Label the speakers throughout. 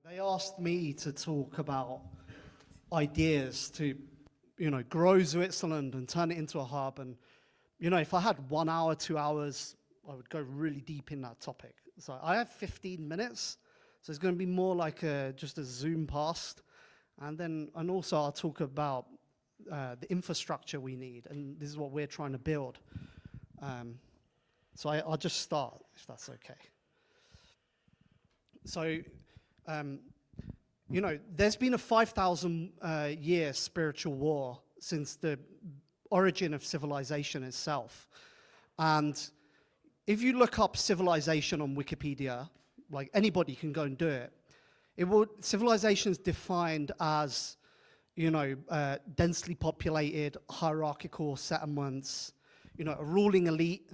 Speaker 1: They asked me to talk about ideas to, grow Zuitzerland and turn it into a hub. And, if I had 1 hour, 2 hours, I would go really deep in that topic. So I have 15 minutes. So it's going to be more like just a zoom past. And also I'll talk about the infrastructure we need. And this is what we're trying to build. So I'll just start, if that's okay. So, there's been a 5,000 year spiritual war since the origin of civilization itself. And if you look up civilization on Wikipedia, like anybody can go and do it, civilization is defined as, densely populated, hierarchical settlements, a ruling elite,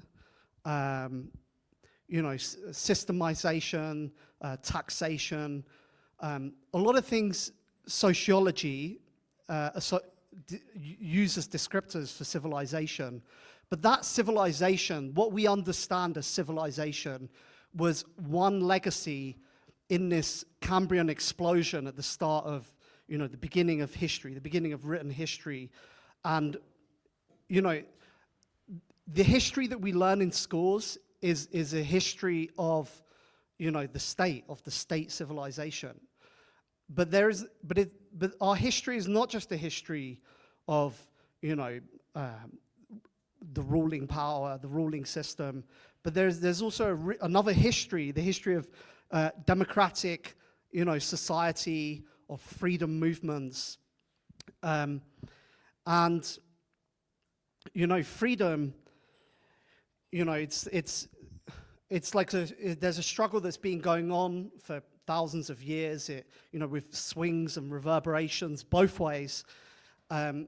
Speaker 1: systemization, taxation, a lot of things sociology uses descriptors for civilization. But that civilization, what we understand as civilization, was one legacy in this Cambrian explosion at the start of, the beginning of history, the beginning of written history. And, the history that we learn in schools is a history of, the state civilization. But our history is not just a history of, the ruling power, the ruling system, but there's also another history, the history of democratic, society, of freedom movements, and freedom. It's like there's a struggle that's been going on for thousands of years, with swings and reverberations both ways. We're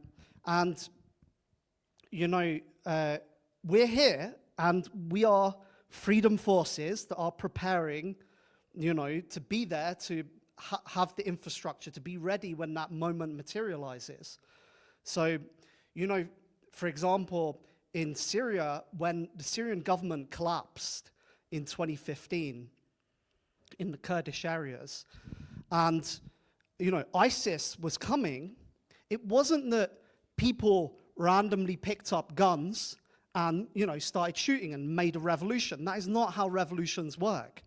Speaker 1: here, and we are freedom forces that are preparing, to be there, to have the infrastructure, to be ready when that moment materializes. So, for example, in Syria, when the Syrian government collapsed in 2015 in the Kurdish areas, and, ISIS was coming, it wasn't that people randomly picked up guns and, started shooting and made a revolution. That is not how revolutions work.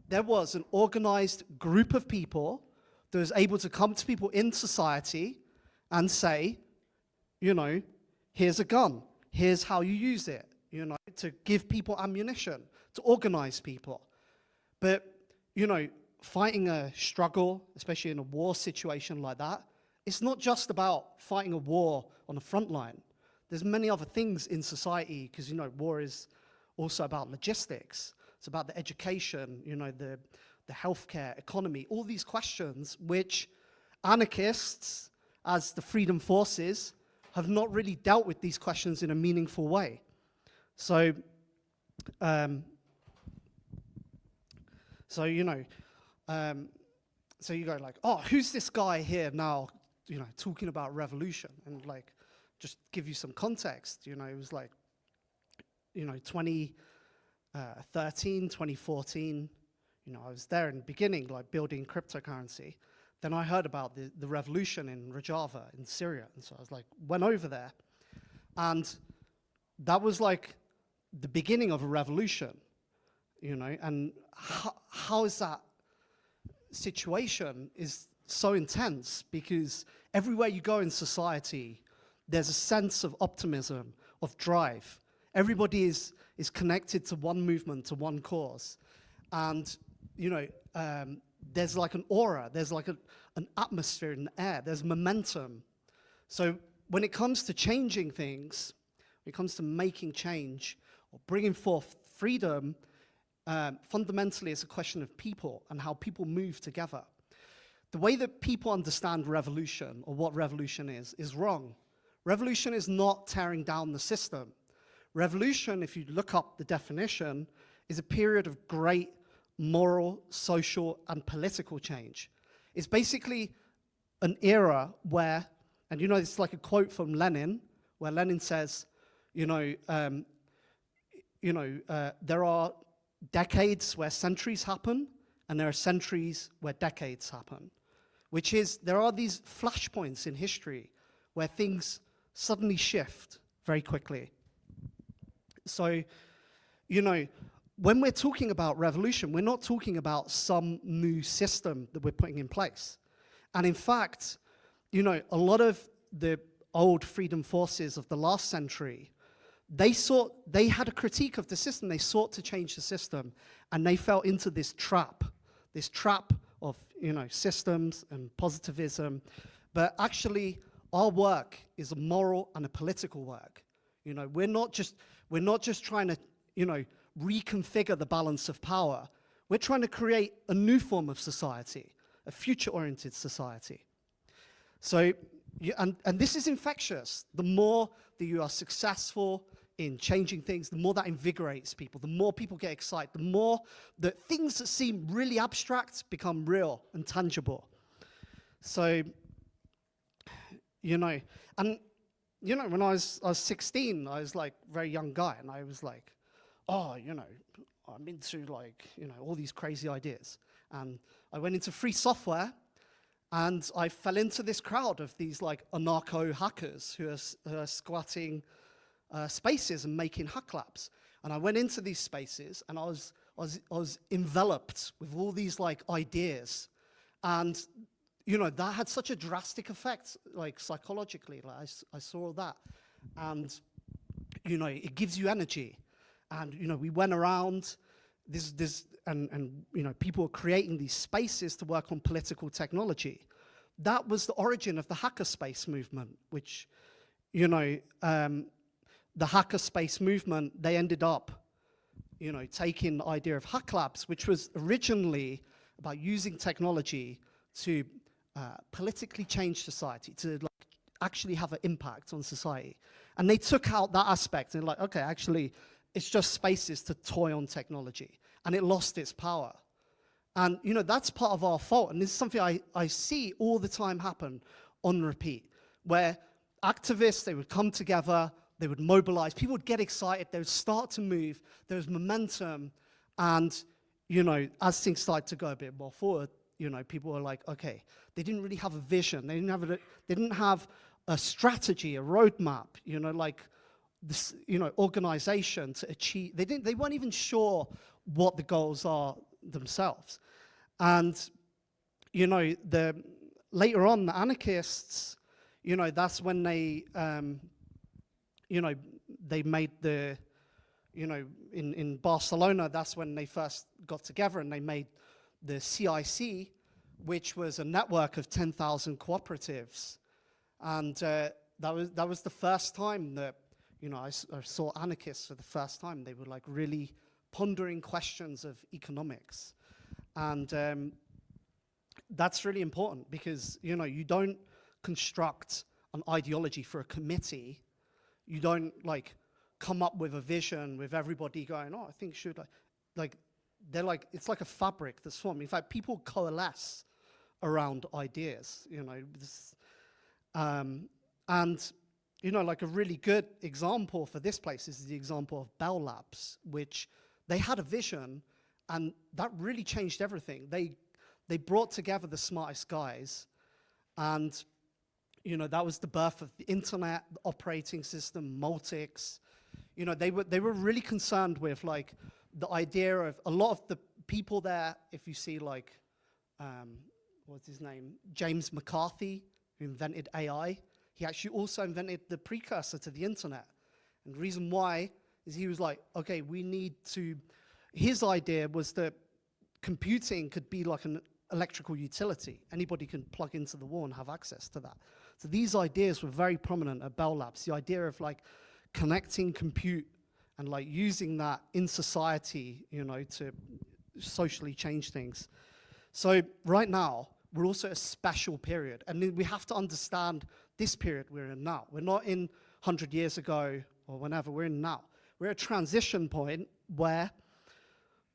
Speaker 1: There was an organized group of people that was able to come to people in society and say, here's a gun. Here's how you use it, to give people ammunition, to organize people. But, fighting a struggle, especially in a war situation like that, it's not just about fighting a war on the front line. There's many other things in society, because, war is also about logistics. It's about the education, the healthcare, economy, all these questions which anarchists, as the freedom forces, have not really dealt with these questions in a meaningful way. So, so you go like, oh, who's this guy here now, talking about revolution? And like, just give you some context, it was like, 2013, 2014, I was there in the beginning, like building cryptocurrency. Then I heard about the revolution in Rojava in Syria. And so I was like, went over there. And that was like the beginning of a revolution, and how is that situation is so intense, because everywhere you go in society, there's a sense of optimism, of drive. Everybody is connected to one movement, to one cause. And, there's like an aura, there's like an atmosphere in the air, there's momentum. So when it comes to changing things, when it comes to making change or bringing forth freedom, fundamentally it's a question of people and how people move together. The way that people understand revolution, or what revolution is wrong. Revolution is not tearing down the system. Revolution, if you look up the definition, is a period of great moral, social, and political change. It's basically an era where, and it's like a quote from Lenin, where Lenin says, there are decades where centuries happen, and there are centuries where decades happen, which is there are these flashpoints in history where things suddenly shift very quickly. So, you know, when we're talking about revolution, we're not talking about some new system that we're putting in place. And in fact, you know, a lot of the old freedom forces of the last century, they had a critique of the system. They sought to change the system, and they fell into this trap of, you know, systems and positivism. But actually, our work is a moral and a political work. You know, we're not just trying to, you know, reconfigure the balance of power. We're trying to create a new form of society, a future-oriented society. So, and this is infectious. The more that you are successful in changing things, the more that invigorates people, the more people get excited, the more that things that seem really abstract become real and tangible. So, you know, and, you know, when I was 16, I was like a very young guy, and I was like, oh, you know, I'm into like, you know, all these crazy ideas. And I went into free software, and I fell into this crowd of these like anarcho-hackers who are squatting spaces and making hack labs. And I went into these spaces, and I was enveloped with all these like ideas. And, you know, that had such a drastic effect, like psychologically. Like I saw that. And, you know, it gives you energy. And, you know, we went around and you know, people were creating these spaces to work on political technology. That was the origin of the hackerspace movement, which, you know, the hackerspace movement, they ended up, you know, taking the idea of hack labs, which was originally about using technology to politically change society, to like actually have an impact on society. And they took out that aspect and like, okay, actually, it's just spaces to toy on technology. And it lost its power. And, you know, that's part of our fault. And this is something I see all the time happen on repeat, where activists, they would come together, they would mobilize, people would get excited, they would start to move, there was momentum, and, you know, as things started to go a bit more forward, you know, people were like, okay, they didn't really have a vision, they didn't have a strategy, a roadmap, you know, like this, you know, organization to achieve, they weren't even sure what the goals are themselves. And, you know, later on, the anarchists, you know, that's when they, you know, they made the, you know, in Barcelona, that's when they first got together and they made the CIC, which was a network of 10,000 cooperatives. And that was the first time that, you know, I saw anarchists for the first time. They were like really pondering questions of economics. And that's really important because, you know, you don't construct an ideology for a committee. You don't like come up with a vision with everybody going, oh, I think should like they're like, it's like a fabric that's formed. In fact, people coalesce around ideas, you know. And, you know, like a really good example for this place is the example of Bell Labs, which they had a vision, and that really changed everything. They brought together the smartest guys, and, you know, that was the birth of the internet, the operating system, Multics. You know, they were really concerned with, like, the idea of a lot of the people there, if you see, like, what's his name? James McCarthy, who invented AI. He actually also invented the precursor to the internet. And the reason why is he was like, okay, we need to, his idea was that computing could be like an electrical utility. Anybody can plug into the wall and have access to that. So these ideas were very prominent at Bell Labs. The idea of like connecting compute and like using that in society, you know, to socially change things. So right now, we're also a special period. And we have to understand this period we're in now. We're not in 100 years ago or whenever, we're in now. We're at a transition point where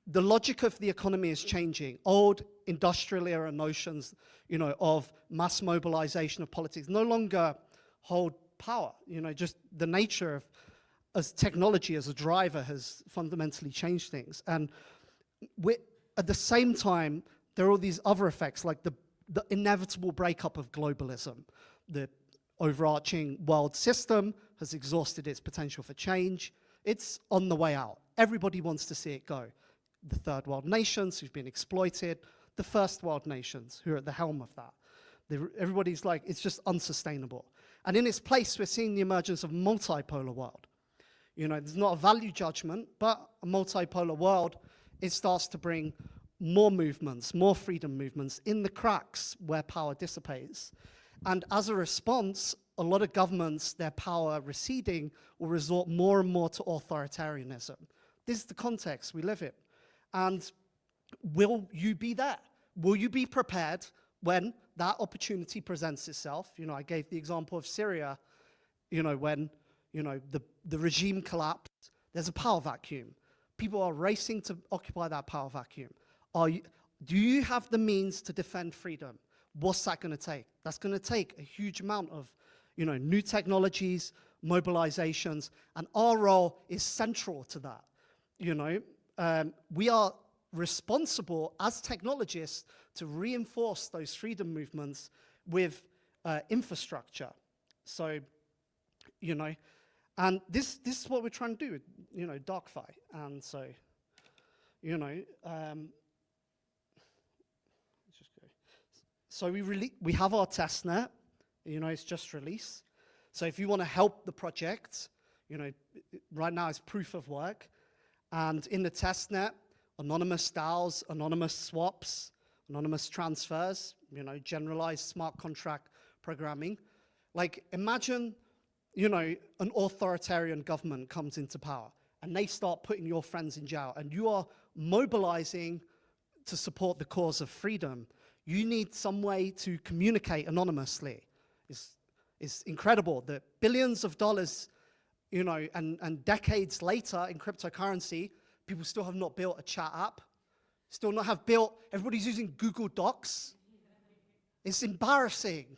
Speaker 1: the logic of the economy is changing. Old industrial era notions, you know, of mass mobilization of politics no longer hold power. You know, just the nature of as technology as a driver has fundamentally changed things. And at the same time, there are all these other effects, like the inevitable breakup of globalism. The overarching world system has exhausted its potential for change. It's on the way out. Everybody wants to see it go. The third world nations who've been exploited, the first world nations who are at the helm of that. Everybody's like, it's just unsustainable. And in its place, we're seeing the emergence of a multipolar world. You know, there's not a value judgment, but a multipolar world, it starts to bring more movements, more freedom movements in the cracks where power dissipates. And as a response, a lot of governments, their power receding, will resort more and more to authoritarianism. This is the context we live in. And will you be there? Will you be prepared when that opportunity presents itself? You know, I gave the example of Syria, you know, when, you know, the regime collapsed, there's a power vacuum. People are racing to occupy that power vacuum. Do you have the means to defend freedom? What's that going to take? That's going to take a huge amount of, you know, new technologies, mobilizations, and our role is central to that. You know, we are responsible as technologists to reinforce those freedom movements with infrastructure. So, you know, and this is what we're trying to do with, you know, DarkFi. And so, you know, let's just go. So we have our testnet, you know, it's just released. So if you want to help the project, you know, right now it's proof of work. And in the testnet, anonymous DAOs, anonymous swaps, anonymous transfers, you know, generalized smart contract programming. Like, imagine, you know, an authoritarian government comes into power and they start putting your friends in jail and you are mobilizing to support the cause of freedom. You need some way to communicate anonymously. It's incredible that billions of dollars, you know, and decades later in cryptocurrency, people still have not built a chat app, still not have built, everybody's using Google Docs. It's embarrassing.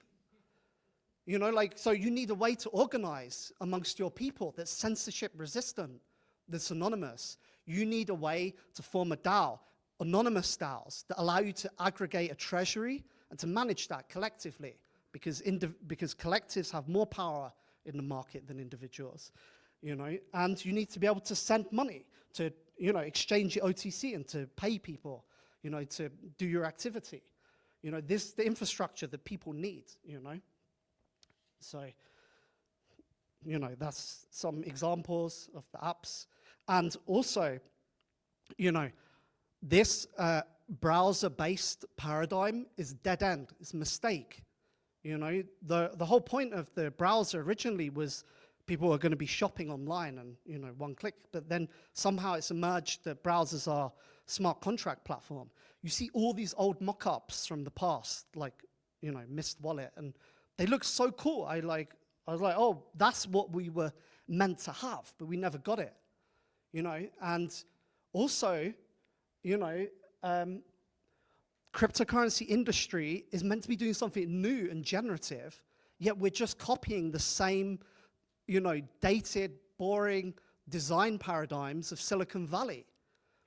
Speaker 1: You know, like, so you need a way to organize amongst your people that's censorship resistant, that's anonymous. You need a way to form a DAO, anonymous DAOs, that allow you to aggregate a treasury and to manage that collectively, because collectives have more power in the market than individuals, you know, and you need to be able to send money, to, you know, exchange your OTC and to pay people, you know, to do your activity. You know, this is the infrastructure that people need, you know. So, you know, that's some examples of the apps. And also, you know, this browser-based paradigm is dead end, it's a mistake. You know, the whole point of the browser originally was people are going to be shopping online and, you know, one click, but then somehow it's emerged that browsers are smart contract platform. You see all these old mock-ups from the past, like, you know, Mist Wallet, and they look so cool. I was like, oh, that's what we were meant to have, but we never got it, you know. And also, you know, cryptocurrency industry is meant to be doing something new and generative, yet we're just copying the same, you know, dated, boring design paradigms of Silicon Valley.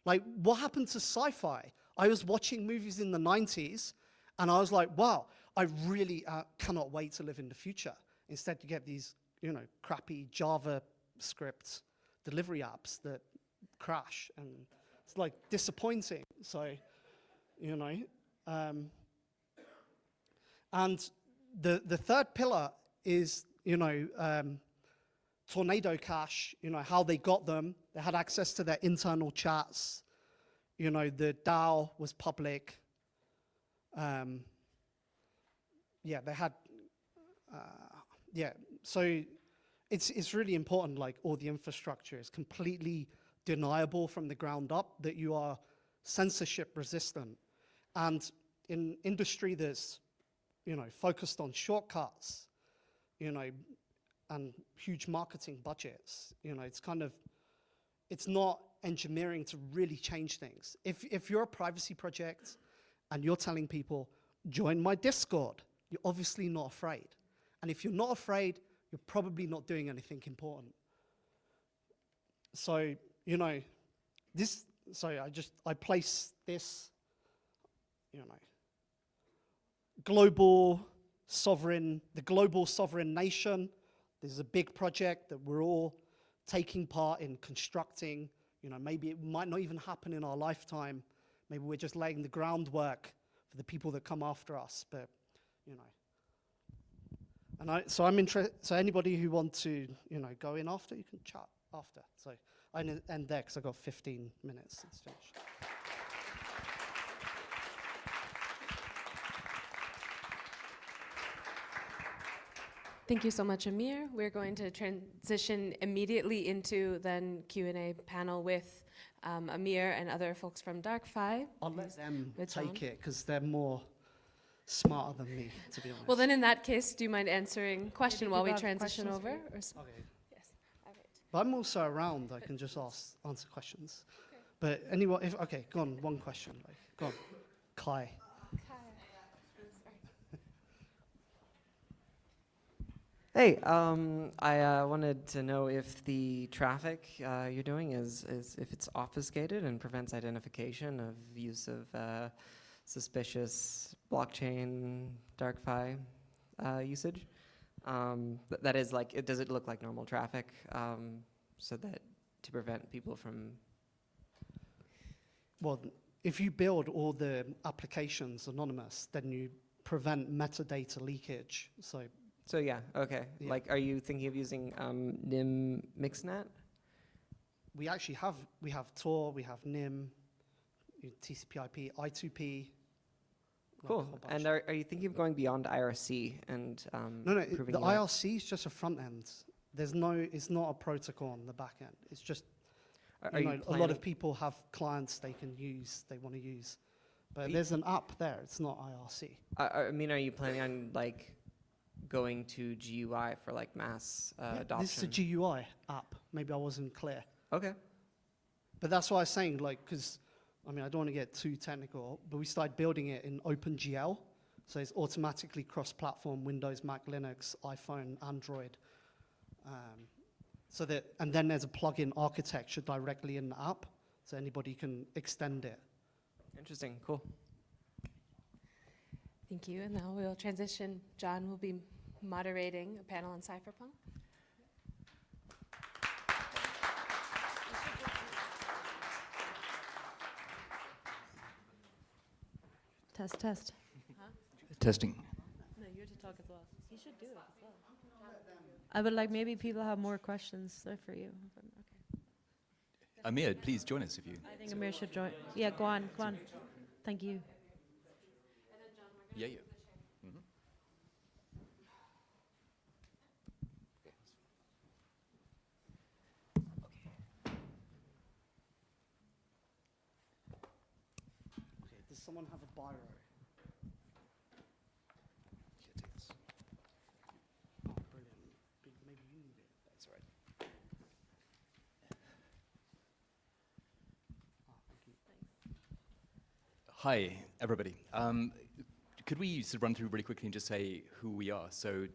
Speaker 1: Like, what happened to sci-fi? I was watching movies in the 90s, and I was like, wow, I really cannot wait to live in the future. Instead, you get these, you know, crappy JavaScript delivery apps that crash, and it's like disappointing. So, you know, and the third pillar is, you know, Tornado Cash, you know, how they got them. They had access to their internal chats. You know, the DAO was public. Yeah, they had, yeah, so it's really important, like, all the infrastructure is completely deniable from the ground up, that you are censorship resistant. And in industry that's, you know, focused on shortcuts, you know, and huge marketing budgets, you know, it's kind of, it's not engineering to really change things. If you're a privacy project and you're telling people, join my Discord, you're obviously not afraid. And if you're not afraid, you're probably not doing anything important. So, you know, this so I place this, you know, the global sovereign nation. This is a big project that we're all taking part in constructing. You know, maybe it might not even happen in our lifetime. Maybe we're just laying the groundwork for the people that come after us. But, you know, and so I'm interested. So anybody who wants to, you know, go in after, you can chat after. So I end there because I got 15 minutes. It's finished.
Speaker 2: Thank you so much, Amir. We're going to transition immediately into then Q&A panel with Amir and other folks from DarkFi.
Speaker 1: I'll let them take
Speaker 2: John.
Speaker 1: it because they're more smarter than me, to be honest.
Speaker 2: Well, then in that case, do you mind answering question while we transition over?
Speaker 1: Okay.
Speaker 2: Yes. All right.
Speaker 1: But I'm also around. I can just answer questions. Okay. But anyway, okay, go on. One question. Go on. Kai.
Speaker 3: Hey, I wanted to know if the traffic you're doing is if it's obfuscated and prevents identification of use of suspicious blockchain DarkFi usage. That is like, does it look like normal traffic so that to prevent people from?
Speaker 1: Well, if you build all the applications anonymous, then you prevent metadata leakage.
Speaker 3: So yeah, okay.
Speaker 1: Yeah.
Speaker 3: Like, are you thinking of using NIM Mixnet?
Speaker 1: We actually have Tor, we have NIM, TCP/IP, I2P.
Speaker 3: Cool. And are you thinking of going beyond IRC and
Speaker 1: No, the IRC is just a front end. It's not a protocol on the back end. It's just, a lot of people have clients they want to use. But there's an app there, it's not IRC.
Speaker 3: I mean, are you planning on like going to GUI for like mass adoption?
Speaker 1: This is a GUI app. Maybe I wasn't clear.
Speaker 3: Okay.
Speaker 1: But that's what I was saying, like, because, I mean, I don't want to get too technical, but we started building it in OpenGL. So it's automatically cross-platform, Windows, Mac, Linux, iPhone, Android. And then there's a plugin architecture directly in the app, so anybody can extend it.
Speaker 3: Interesting, cool.
Speaker 2: Thank you. And now we'll transition. John will be moderating a panel on cypherpunk.
Speaker 4: Test.
Speaker 2: Huh?
Speaker 5: Testing.
Speaker 4: No, you're to talk as well. You should do it as well. I would like maybe people have more questions for you. Okay.
Speaker 5: Amir, please join us if you.
Speaker 4: I think Amir should join. Yeah, go on. Thank you.
Speaker 5: Yeah.
Speaker 1: Okay, does someone have a biro? Oh, brilliant. Maybe you need it.
Speaker 5: That's right.
Speaker 1: Thank you.
Speaker 5: Hi, everybody. Could we sort of run through really quickly and just say who we are? So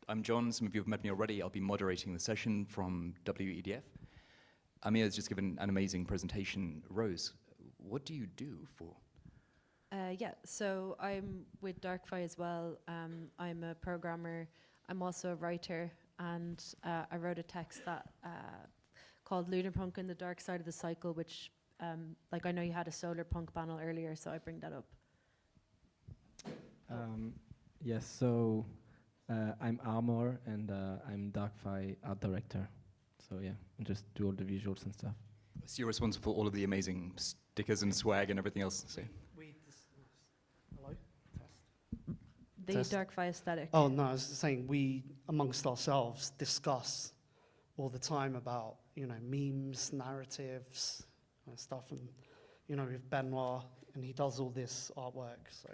Speaker 5: I'm John. Some of you have met me already. I'll be moderating the session from WEDF. Amir has just given an amazing presentation. Rose, what do you do for?
Speaker 4: So I'm with DarkFi as well. I'm a programmer. I'm also a writer, and I wrote a text that called Lunarpunk in the Dark Side of the Cycle, which, like I know you had a solar punk panel earlier, so I bring that up.
Speaker 6: Yes, so I'm Amir, and I'm DarkFi art director. So yeah, I just do all the visuals and stuff.
Speaker 5: So you're responsible for all of the amazing stickers and swag and everything else. So.
Speaker 1: Hello?
Speaker 4: The
Speaker 1: Test.
Speaker 4: DarkFi aesthetic.
Speaker 1: Oh, no, I was saying we, amongst ourselves, discuss all the time about, memes, narratives, and stuff. And, with Benoit, and he does all this artwork, so.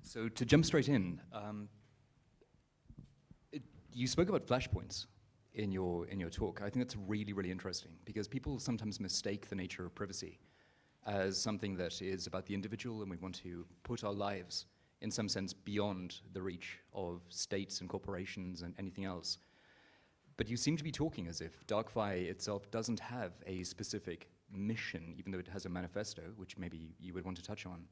Speaker 5: So to jump straight in, you spoke about flashpoints in your talk. I think that's really, really interesting because people sometimes mistake the nature of privacy as something that is about the individual, and we want to put our lives in some sense beyond the reach of states and corporations and anything else. But you seem to be talking as if DarkFi itself doesn't have a specific mission, even though it has a manifesto, which maybe you would want to touch on.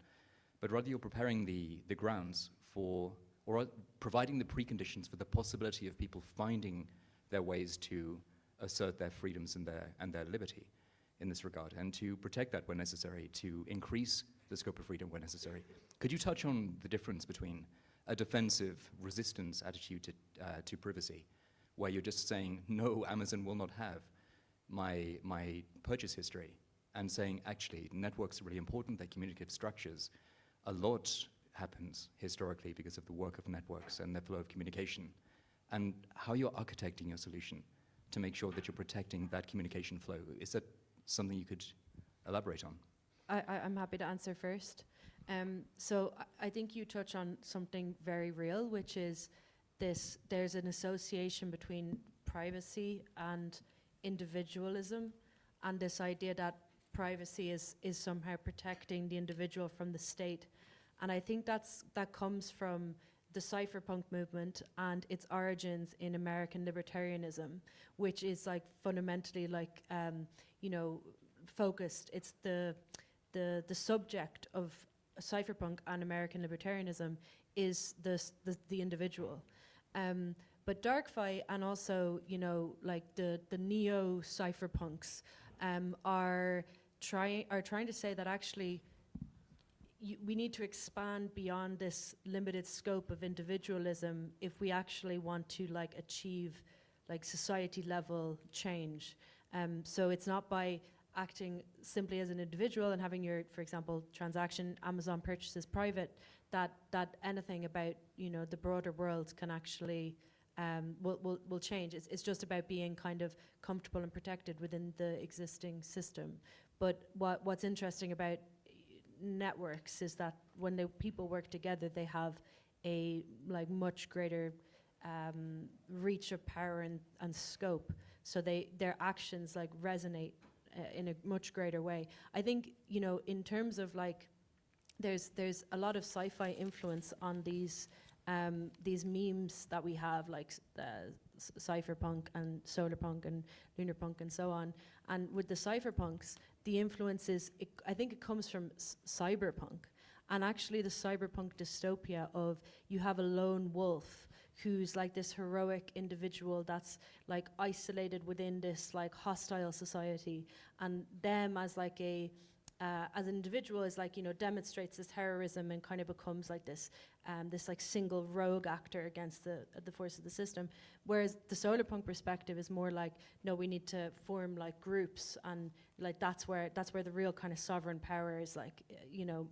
Speaker 5: But rather you're preparing the grounds for, or providing the preconditions for the possibility of people finding their ways to assert their freedoms and their liberty in this regard, and to protect that when necessary, to increase the scope of freedom when necessary. Could you touch on the difference between a defensive resistance attitude to privacy, where you're just saying, no, Amazon will not have my purchase history, and saying, actually, networks are really important, they're communicative structures. A lot happens historically because of the work of networks and their flow of communication, and how you're architecting your solution to make sure that you're protecting that communication flow. Is that something you could elaborate on?
Speaker 4: I'm happy to answer first. So I think you touch on something very real, which is there's an association between privacy and individualism, and this idea that privacy is somehow protecting the individual from the state. And I think that comes from the cypherpunk movement and its origins in American libertarianism, which is like fundamentally like, focused. It's the subject of cypherpunk and American libertarianism is the individual. But DarkFi and also, like the neo cypherpunks are trying to say that actually we need to expand beyond this limited scope of individualism if we actually want to like achieve like society level change. So it's not by acting simply as an individual and having your, for example, transaction, Amazon purchases private, that anything about the broader world can actually will change. It's just about being kind of comfortable and protected within the existing system. But what's interesting about networks is that when the people work together, they have a like much greater reach of power and scope. So their actions like resonate in a much greater way. I think in terms of like there's a lot of sci-fi influence on these memes that we have, like cypherpunk and solarpunk and lunarpunk and so on. And with the cypherpunks, the influence is, I think it comes from cyberpunk. And actually the cyberpunk dystopia of you have a lone wolf who's like this heroic individual that's like isolated within this like hostile society, and them as like as an individual is like, demonstrates this heroism and kind of becomes like this like single rogue actor against the force of the system. Whereas the solarpunk perspective is more like, no, we need to form like groups, and like that's where the real kind of sovereign power is like,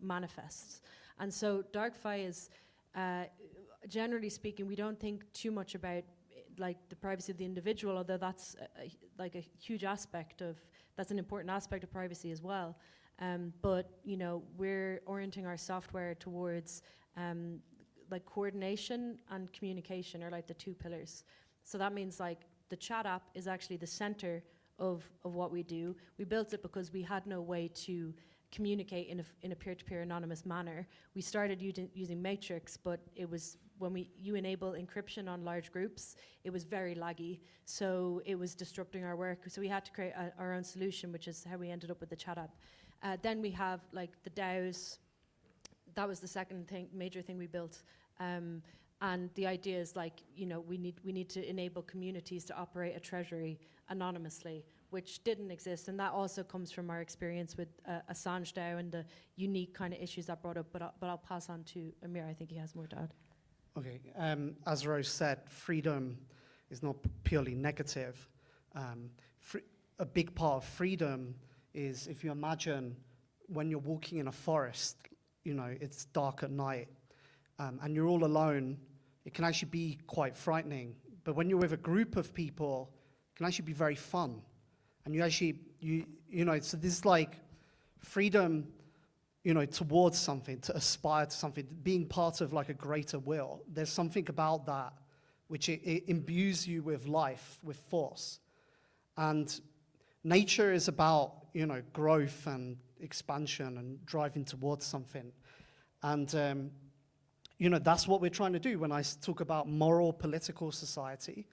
Speaker 4: manifests. And so DarkFi is, generally speaking, we don't think too much about like the privacy of the individual, although that's like a huge aspect of, that's an important aspect of privacy as well. But we're orienting our software towards like coordination and communication are like the two pillars. So that means like the chat app is actually the center of what we do. We built it because we had no way to communicate in a peer-to-peer anonymous manner. We started using Matrix, but it was when you enable encryption on large groups, it was very laggy. So it was disrupting our work. So we had to create our own solution, which is how we ended up with the chat app. Then we have like the DAOs. That was the second major thing we built. And the idea is like, we need to enable communities to operate a treasury anonymously, which didn't exist. And that also comes from our experience with Assange DAO and the unique kind of issues that brought up. But I'll pass on to Amir. I think he has more to add.
Speaker 1: Okay, as Rose said, freedom is not purely negative. A big part of freedom is, if you imagine when you're walking in a forest, it's dark at night, and you're all alone, it can actually be quite frightening. But when you're with a group of people, it can actually be very fun. And so this is like freedom, towards something, to aspire to something, being part of like a greater will. There's something about that which it imbues you with life, with force. And nature is about, growth and expansion and driving towards something. And, that's what we're trying to do. When I talk about moral political society,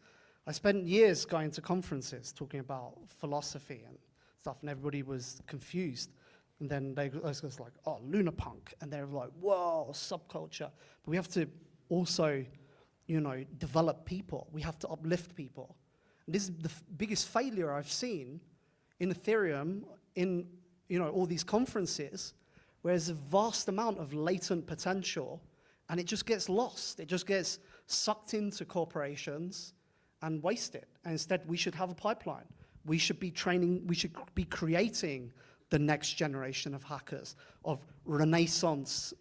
Speaker 1: I spent years going to conferences talking about philosophy and stuff, and everybody was confused. And then I was like, oh, lunar punk. And they were like, whoa, subculture. But we have to also, develop people. We have to uplift people. And this is the biggest failure I've seen in Ethereum, in all these conferences, where there's a vast amount of latent potential, and it just gets lost. It just gets sucked into corporations and wasted. And instead, we should have a pipeline. We should be training, we should be creating the next generation of hackers, of Renaissance,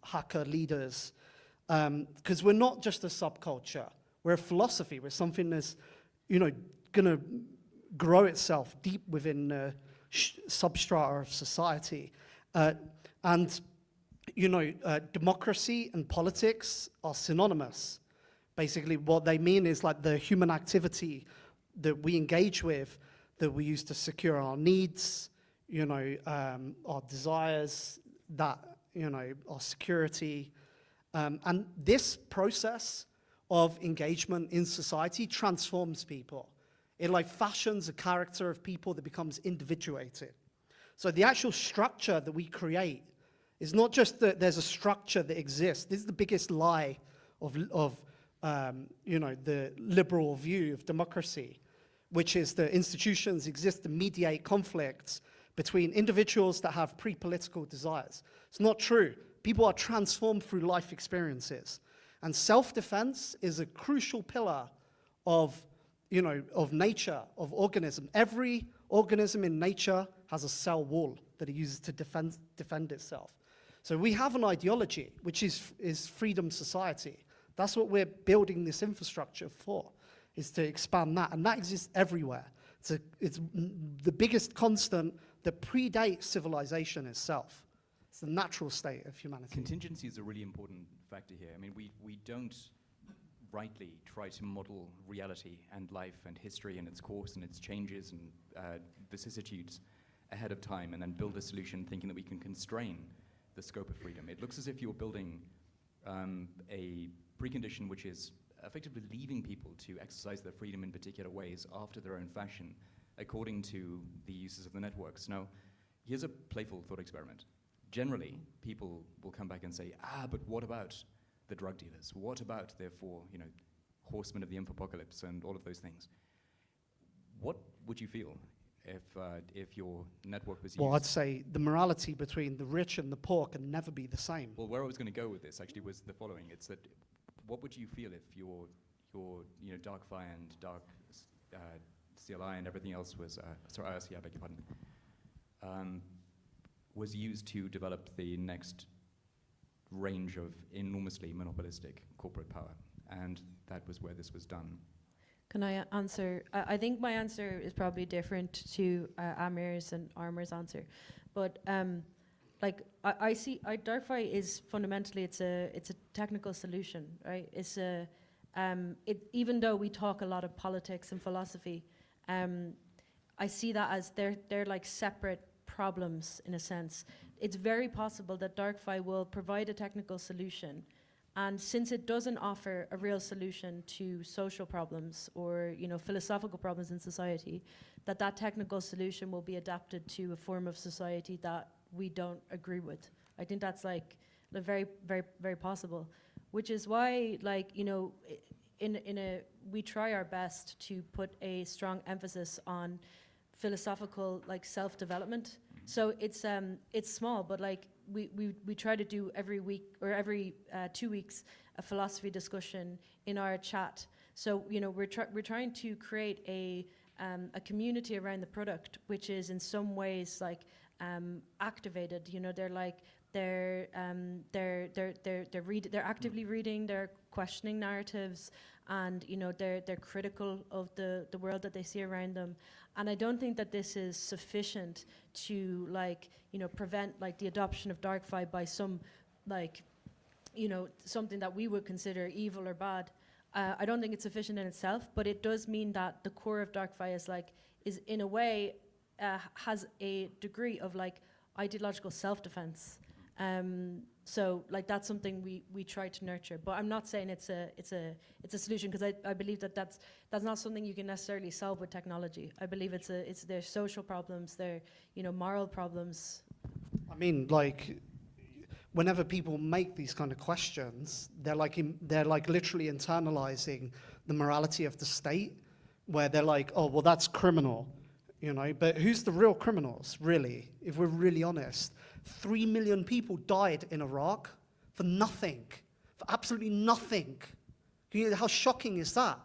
Speaker 1: hacker leaders. Because we're not just a subculture. We're a philosophy. We're something that's, going to grow itself deep within the substrata of society. Democracy and politics are synonymous. Basically, what they mean is like the human activity that we engage with, that we use to secure our needs, our desires, that, our security. And this process of engagement in society transforms people. It fashions a character of people that becomes individuated. So the actual structure that we create is not just that there's a structure that exists. This is the biggest lie of the liberal view of democracy, which is that institutions exist to mediate conflicts between individuals that have pre-political desires. It's not true. People are transformed through life experiences. And self-defense is a crucial pillar of nature, of organism. Every organism in nature has a cell wall that it uses to defend itself. So we have an ideology, which is freedom society. That's what we're building this infrastructure for, is to expand that. And that exists everywhere. It's the biggest constant that predates civilization itself. It's the natural state of humanity.
Speaker 5: Contingency is a really important factor here. I mean, we don't rightly try to model reality and life and history and its course and its changes and vicissitudes ahead of time and then build a solution thinking that we can constrain the scope of freedom. It looks as if you're building a precondition which is effectively leaving people to exercise their freedom in particular ways after their own fashion, according to the uses of the networks. Now, here's a playful thought experiment. Generally, people will come back and say, but what about the drug dealers? What about, therefore, horsemen of the infopocalypse and all of those things? What would you feel if your network was used?
Speaker 1: Well, I'd say the morality between the rich and the poor can never be the same.
Speaker 5: Well, where I was going to go with this actually was the following. It's that what would you feel if your DarkFi and Dark CLI and everything else was, IRC, I beg your pardon, was used to develop the next range of enormously monopolistic corporate power, and that was where this was done.
Speaker 4: Can I answer? I think my answer is probably different to Amir's and Armor's answer, but I see DarkFi is fundamentally it's a technical solution, right? It's even though we talk a lot of politics and philosophy, I see that as they're like separate problems in a sense. It's very possible that DarkFi will provide a technical solution, and since it doesn't offer a real solution to social problems or philosophical problems in society, that technical solution will be adapted to a form of society that we don't agree with. I think that's very, very, very possible, which is why we try our best to put a strong emphasis on philosophical self-development. So it's small, but we try to do every week or every 2 weeks a philosophy discussion in our chat. So we're trying to create a community around the product, which is in some ways activated. They're actively reading, they're questioning narratives, and they're critical of the world that they see around them. And I don't think that this is sufficient to prevent the adoption of DarkFi by some something that we would consider evil or bad. I don't think it's sufficient in itself, but it does mean that the core of DarkFi is in a way has a degree of ideological self-defense. So like that's something we try to nurture, but I'm not saying it's a solution, because I believe that's not something you can necessarily solve with technology. I believe there's social problems, there moral problems.
Speaker 1: I mean, like, whenever people make these kind of questions, they're like literally internalizing the morality of the state, where they're like, oh, well, that's criminal, But who's the real criminals, really? If we're really honest, 3 million people died in Iraq for nothing, for absolutely nothing. How shocking is that?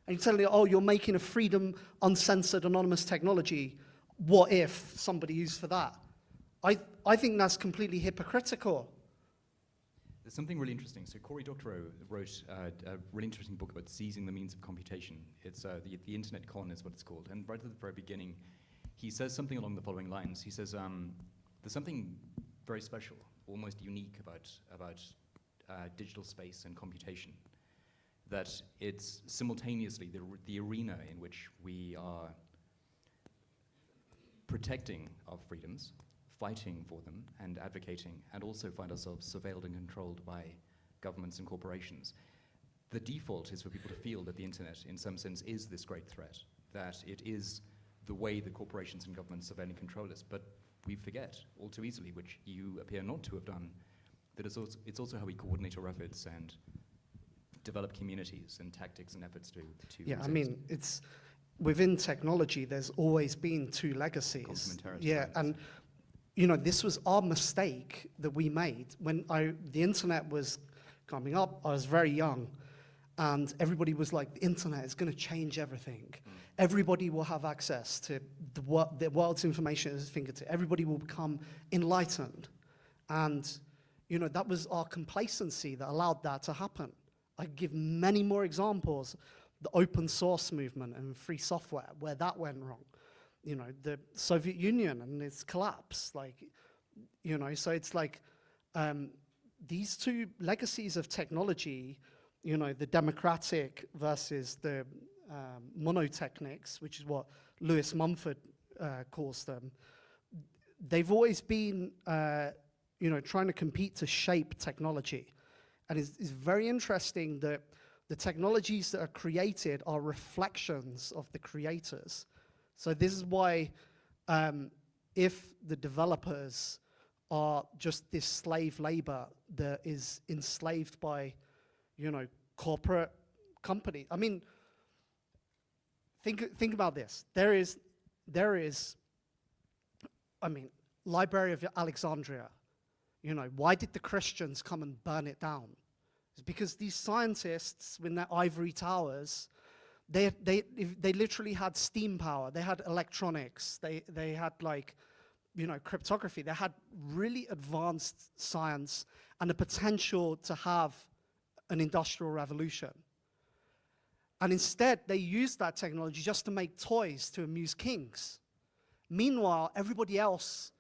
Speaker 1: And you're telling me, oh, you're making a freedom, uncensored, anonymous technology. What if somebody used for that? I think that's completely hypocritical.
Speaker 5: There's something really interesting. So Cory Doctorow wrote a really interesting book about seizing the means of computation. It's the Internet Con is what it's called. And right at the very beginning, he says something along the following lines. He says, there's something very special, almost unique about digital space and computation, that it's simultaneously the arena in which we are protecting our freedoms, fighting for them and advocating, and also find ourselves surveilled and controlled by governments and corporations. The default is for people to feel that the internet, in some sense, is this great threat, that it is the way the corporations and governments surveil and control us. But we forget all too easily, which you appear not to have done, that it's also how we coordinate our efforts and develop communities and tactics and efforts to
Speaker 1: Yeah,
Speaker 5: resist.
Speaker 1: I mean, it's within technology, there's always been two legacies.
Speaker 5: Complementarity,
Speaker 1: Yeah,
Speaker 5: right.
Speaker 1: and this was our mistake that we made. When the internet was coming up, I was very young, and everybody was like, the internet is going to change everything. Everybody will have access to the world's information at his fingertips. Everybody will become enlightened. And, that was our complacency that allowed that to happen. I give many more examples. The open source movement and free software, where that went wrong. The Soviet Union and its collapse, so it's like these two legacies of technology, the democratic versus the monotechnics, which is what Lewis Mumford calls them. They've always been, trying to compete to shape technology. And it's very interesting that the technologies that are created are reflections of the creators. So this is why if the developers are just this slave labor that is enslaved by, corporate company. I mean, think about this. There is, Library of Alexandria. Why did the Christians come and burn it down? It's because these scientists in their ivory towers, they literally had steam power. They had electronics. They had cryptography. They had really advanced science and the potential to have an industrial revolution. And instead, they used that technology just to make toys to amuse kings. Meanwhile, everybody else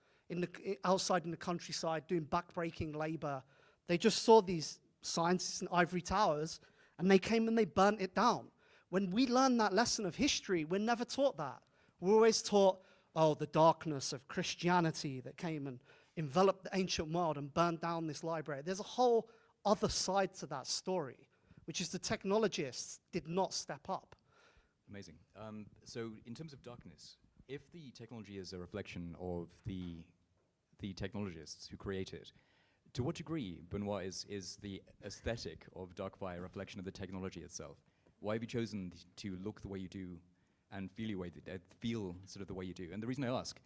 Speaker 1: outside in the countryside doing backbreaking labor, they just saw these scientists in ivory towers, and they came and they burnt it down. When we learn that lesson of history, we're never taught that. We're always taught, the darkness of Christianity that came and enveloped the ancient world and burned down this library. There's a whole other side to that story, which is the technologists did not step up.
Speaker 5: Amazing. So in terms of darkness, if the technology is a reflection of the technologists who create it, to what degree, Benoit, is the aesthetic of DarkFi a reflection of the technology itself? Why have you chosen to look the way you do and feel sort of the way you do? And the reason I ask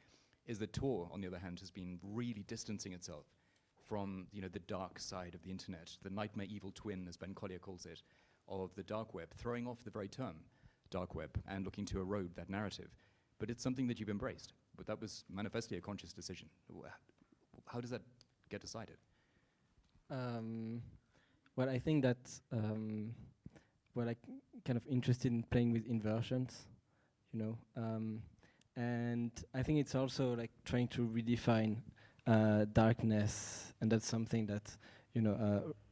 Speaker 5: is that Tor, on the other hand, has been really distancing itself from the dark side of the internet, the nightmare evil twin, as Ben Collier calls it, of the dark web, throwing off the very term dark web and looking to erode that narrative. But it's something that you've embraced. But that was manifestly a conscious decision. How does that get decided?
Speaker 6: Well, I think that I'm kind of interested in playing with inversions, and I think it's also like trying to redefine darkness, and that's something that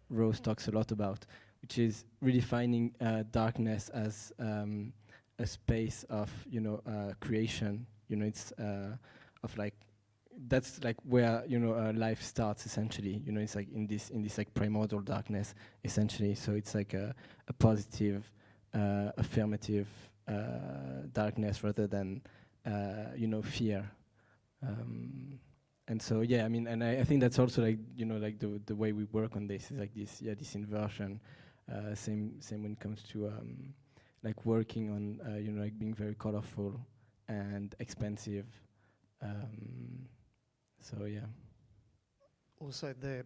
Speaker 6: Rose talks a lot about, which is redefining darkness as a space of creation. It's of that's like where life starts essentially. It's like in this like primordial darkness essentially. So it's like a positive, affirmative darkness rather than fear. And so yeah, I mean, and I think that's also like like the way we work on this is like this inversion. Same when it comes to like working on like being very colorful and expensive. So yeah.
Speaker 1: Also, the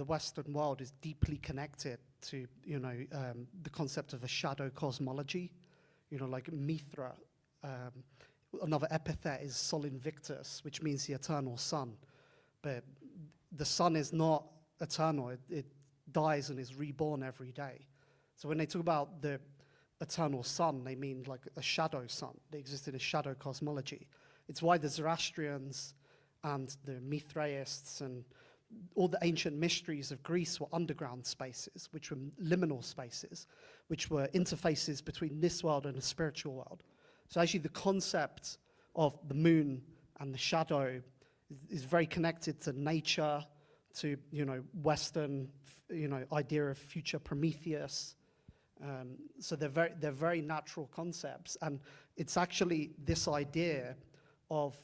Speaker 1: Western world is deeply connected to the concept of a shadow cosmology. Like Mithra. Another epithet is Sol Invictus, which means the eternal sun. But the sun is not eternal. It dies and is reborn every day. So when they talk about the eternal sun, they mean like a shadow sun. They exist in a shadow cosmology. It's why the Zoroastrians and the Mithraists and all the ancient mysteries of Greece were underground spaces, which were liminal spaces, which were interfaces between this world and the spiritual world. So actually the concept of the moon and the shadow is very connected to nature, to Western idea of future Prometheus. So they're very natural concepts, and it's actually this idea of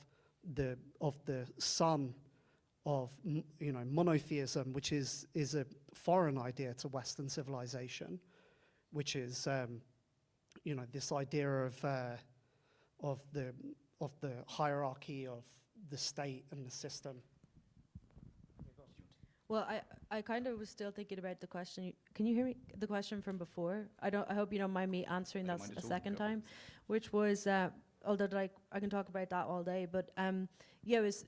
Speaker 1: the sun, of monotheism, which is a foreign idea to Western civilization, which is this idea of the hierarchy of the state and the system.
Speaker 4: Well, I kind of was still thinking about the question. Can you hear me? The question from before. I hope you don't mind me answering that a second time, which was although like I can talk about that all day, but yeah, it was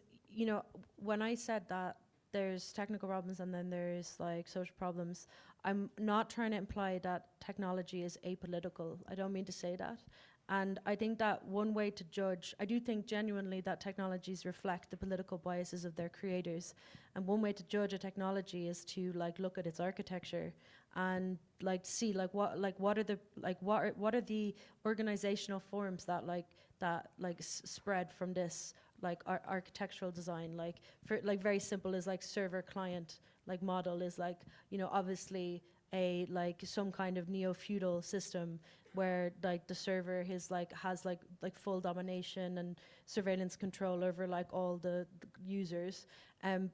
Speaker 4: when I said that there's technical problems and then there's like social problems, I'm not trying to imply that technology is apolitical. I don't mean to say that. And I think that one way to judge, I do think genuinely that technologies reflect the political biases of their creators. And one way to judge a technology is to like look at its architecture and like see what are the organizational forms that spread from this like architectural design. Like for like very simple is like server client like model is like obviously a like some kind of neo-feudal system where like the server has like full domination and surveillance control over like all the users.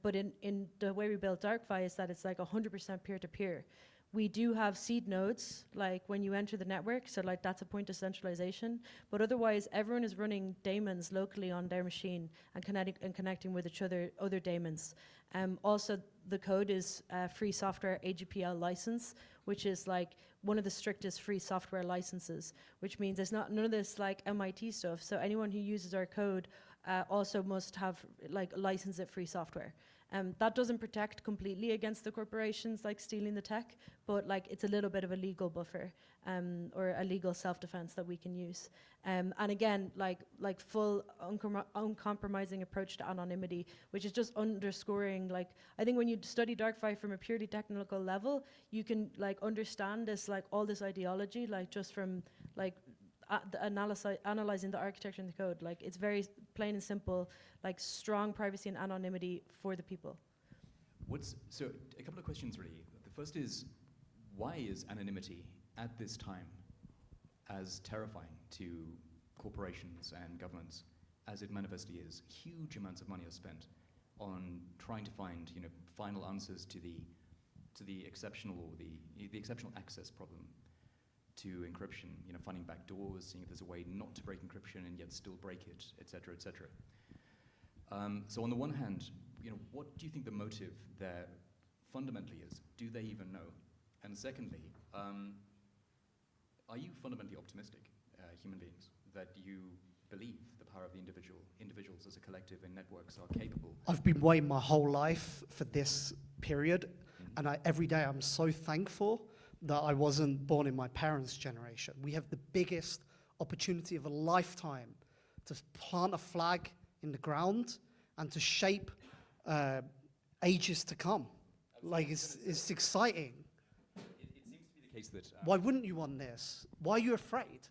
Speaker 4: But in the way we built DarkFi is that it's like 100% peer-to-peer. We do have seed nodes, like when you enter the network, so like that's a point of centralization. But otherwise, everyone is running daemons locally on their machine and connecting with each other daemons. Also, the code is free software AGPL license, which is like one of the strictest free software licenses, which means there's none of this like MIT stuff. So anyone who uses our code also must have like license it free software. That doesn't protect completely against the corporations like stealing the tech, but like it's a little bit of a legal buffer or a legal self-defense that we can use. And again, like full uncompromising approach to anonymity, which is just underscoring like, I think when you study DarkFi from a purely technical level, you can like understand this like all this ideology like just from like analyzing the architecture and the code. Like it's very plain and simple, like strong privacy and anonymity for the people.
Speaker 5: So a couple of questions really. The first is, why is anonymity at this time as terrifying to corporations and governments as it manifestly is? Huge amounts of money are spent on trying to find final answers to the exceptional or the exceptional access problem to encryption, finding back doors, seeing if there's a way not to break encryption and yet still break it, et cetera, et cetera. So on the one hand, what do you think the motive there fundamentally is? Do they even know? And secondly, are you fundamentally optimistic, human beings, that you believe the power of the individuals as a collective and networks are capable?
Speaker 1: I've been waiting my whole life for this period, and every day I'm so thankful that I wasn't born in my parents' generation. We have the biggest opportunity of a lifetime to plant a flag in the ground and to shape ages to come. Like it's exciting.
Speaker 5: It seems to be the case that...
Speaker 1: Why wouldn't you want this? Why are you afraid?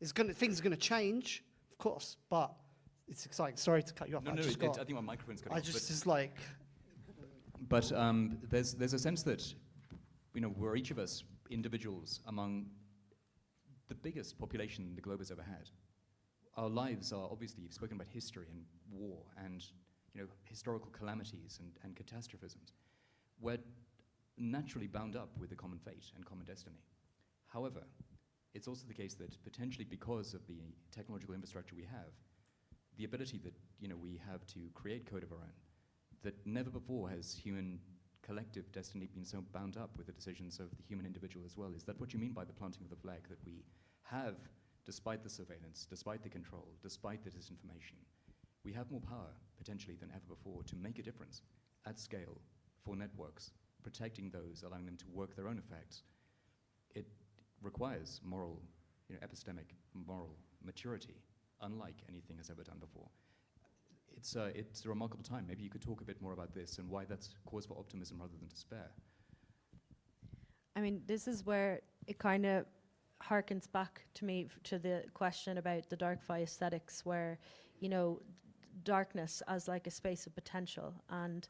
Speaker 1: Things are gonna change, of course, but it's exciting. Sorry to cut you off.
Speaker 5: No,
Speaker 1: I
Speaker 5: no,
Speaker 1: just
Speaker 5: I
Speaker 1: got,
Speaker 5: think my microphone's got
Speaker 1: I
Speaker 5: off,
Speaker 1: just is like,
Speaker 5: But there's a sense that, we're each of us individuals among the biggest population the globe has ever had. Our lives are obviously, you've spoken about history and war and historical calamities and catastrophisms. We're naturally bound up with a common fate and common destiny. However, it's also the case that potentially because of the technological infrastructure we have, the ability that we have to create code of our own, that never before has human collective destiny been so bound up with the decisions of the human individual as well. Is that what you mean by the planting of the flag, that we have, despite the surveillance, despite the control, despite the disinformation, we have more power potentially than ever before to make a difference at scale for networks, protecting those, allowing them to work their own effects? It requires moral, epistemic moral maturity, unlike anything has ever done before. It's a remarkable time. Maybe you could talk a bit more about this and why that's cause for optimism rather than despair.
Speaker 4: I mean, this is where it kind of harkens back to me to the question about the DarkFi aesthetics, where, darkness as like a space of potential, and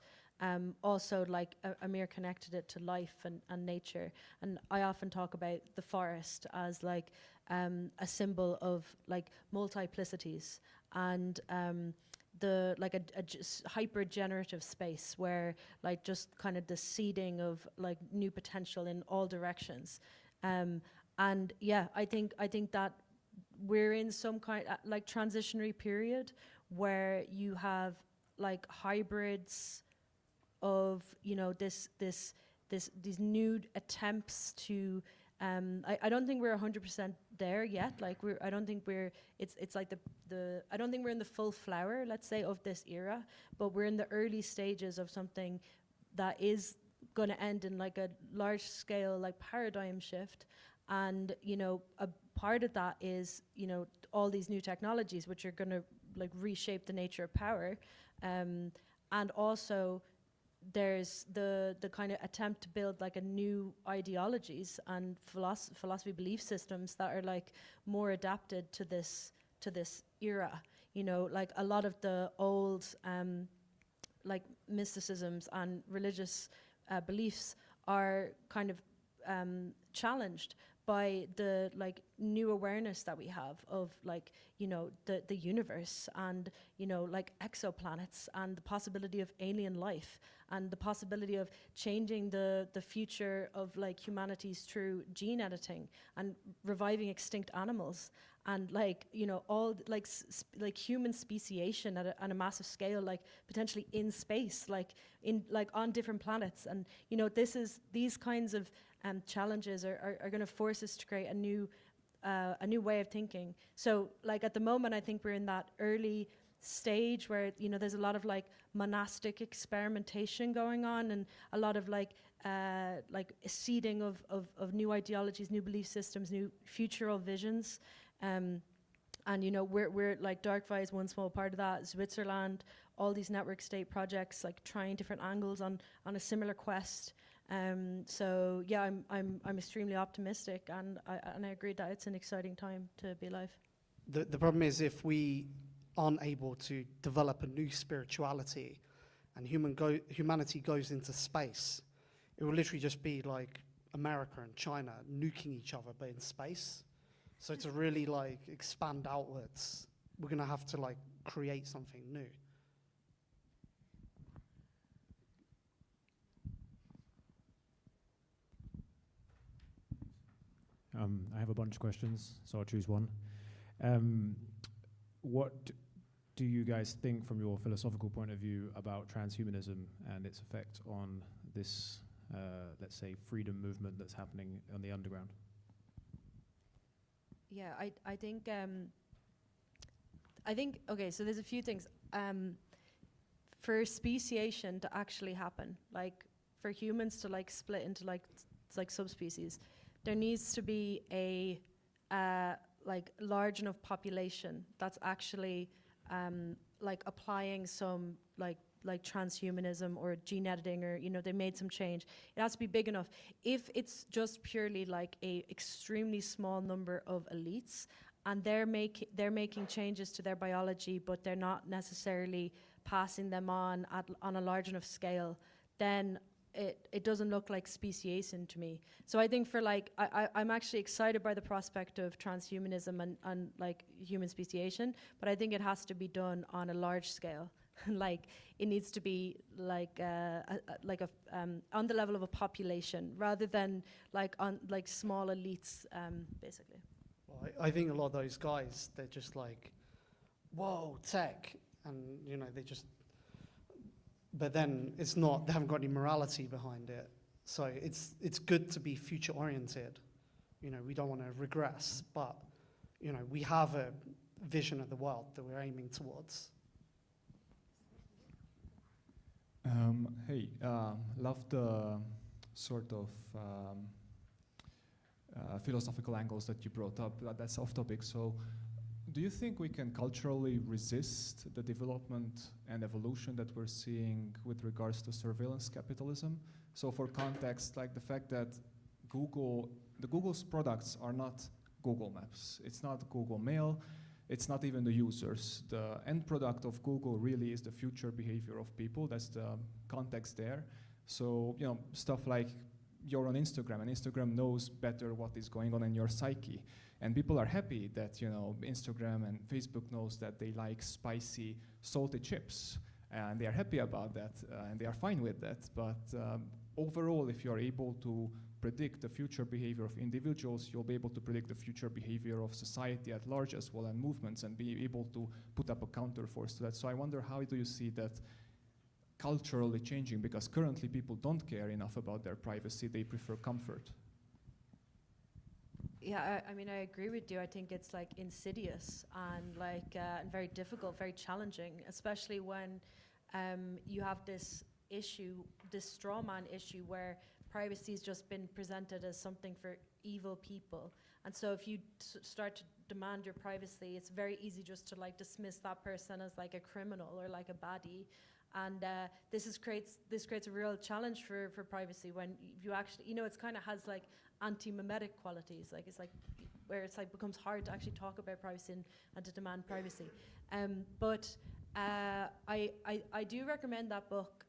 Speaker 4: also like Amir connected it to life and nature. And I often talk about the forest as like a symbol of like multiplicities and the like a hyper generative space where like just kind of the seeding of like new potential in all directions. And yeah, I think that we're in some kind of like transitionary period where you have like hybrids of these new attempts to I don't think we're 100% there yet. Like I don't think we're like I don't think we're in the full flower, let's say, of this era, but we're in the early stages of something that is going to end in like a large scale like paradigm shift. And a part of that is all these new technologies which are going to like reshape the nature of power, and also there's the kind of attempt to build like a new ideologies and philosophy belief systems that are like more adapted to this era. Like a lot of the old like mysticisms and religious beliefs are kind of challenged by the like new awareness that we have of like the universe and like exoplanets and the possibility of alien life and the possibility of changing the future of like humanities through gene editing and reviving extinct animals and like all like like human speciation at a massive scale, like potentially in space, like on different planets. And these kinds of challenges are going to force us to create a new way of thinking. So like at the moment, I think we're in that early stage where there's a lot of like monastic experimentation going on and a lot of like seeding of new ideologies, new belief systems, new futural visions. And we're like DarkFi is one small part of that. Zuitzerland, all these network state projects like trying different angles on a similar quest. So yeah, I'm extremely optimistic, and I agree that it's an exciting time to be alive.
Speaker 1: the problem is if we aren't able to develop a new spirituality and humanity goes into space, it will literally just be like America and China nuking each other, but in space. So to really like expand outwards, we're gonna have to like create something new.
Speaker 7: I have a bunch of questions, so I'll choose one. What do you guys think, from your philosophical point of view, about transhumanism and its effect on this, let's say, freedom movement that's happening on the underground?
Speaker 4: Yeah, I think okay, so there's a few things. For speciation to actually happen, like for humans to like split into like subspecies, there needs to be a like large enough population that's actually like applying some like transhumanism or gene editing, or they made some change. It has to be big enough. If it's just purely like a extremely small number of elites and they're making changes to their biology, but they're not necessarily passing them on a large enough scale, then it doesn't look like speciation to me. So I think for like, I'm actually excited by the prospect of transhumanism and like human speciation, but I think it has to be done on a large scale. Like it needs to be like on the level of a population rather than like on like small elites, basically.
Speaker 1: Well, I think a lot of those guys, they're just like, whoa, tech, and you know, they just. But then it's not, they haven't got any morality behind it. So it's good to be future oriented. You know, we don't want to regress, but you know, we have a vision of the world that we're aiming towards.
Speaker 8: Hey, love the sort of philosophical angles that you brought up. That's off topic. So do you think we can culturally resist the development and evolution that we're seeing with regards to surveillance capitalism? So for context, like the fact that Google's products are not Google Maps. It's not Google Mail. It's not even the users. The end product of Google really is the future behavior of people. That's the context there. So, you know, stuff like you're on Instagram, and Instagram knows better what is going on in your psyche. And people are happy that, you know, Instagram and Facebook knows that they like spicy, salty chips. And they are happy about that, and they are fine with that. But overall, if you're able to predict the future behavior of individuals, you'll be able to predict the future behavior of society at large as well, and movements, and be able to put up a counterforce to that. So I wonder, how do you see that culturally changing? Because currently people don't care enough about their privacy, they prefer comfort.
Speaker 4: Yeah, I mean, I agree with you. I think it's like insidious and like and very difficult, very challenging, especially when you have this issue, this straw man issue where privacy has just been presented as something for evil people. And so if you start to demand your privacy, it's very easy just to like dismiss that person as like a criminal or like a baddie. And this creates a real challenge for privacy when you actually, you know, it's kind of has like anti-mimetic qualities. Like it's like where it's like becomes hard to actually talk about privacy and to demand privacy. But I do recommend that book